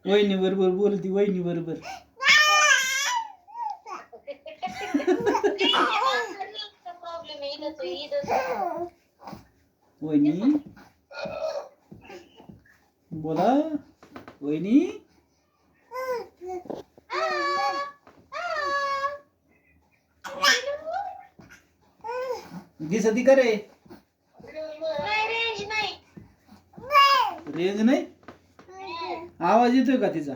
वहिनी बरोबर बोलती वहिनी बरोबर. वहिनी बोला वहिनी. दिसती का रे? रेंज नाही. आवाज येतोय का तिचा?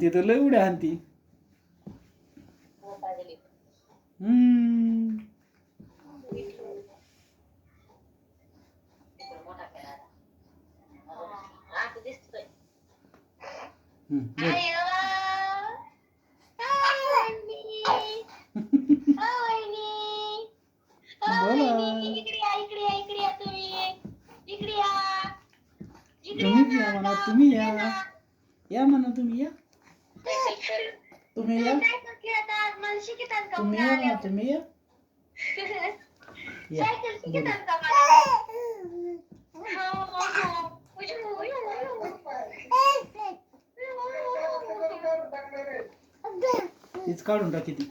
तिथं लय उड्या हाणती. तुम्ही या म्हणा. तुम्ही या या म्हणा. तुम्ही या. तुम्ही या. तुम्ही या म्हणा. तुम्ही या. तीच काढून टाकी ती.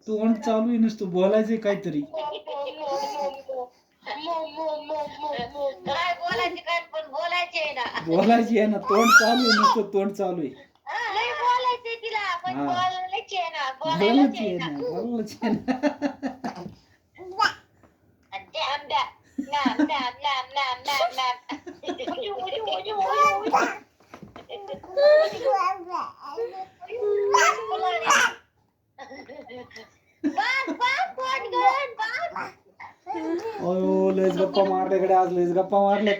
तोंड चालू आहे नुसतं बोलायचंय काहीतरी. बोलायची आहे ना. तोंड चालू आहे नुसतं. तोंड चालू आहे. बोलायची आहे ना. बोलायची आहे ना. लयच गप्पा मारल्याकडे आज. लयच गप्पा मारल्या.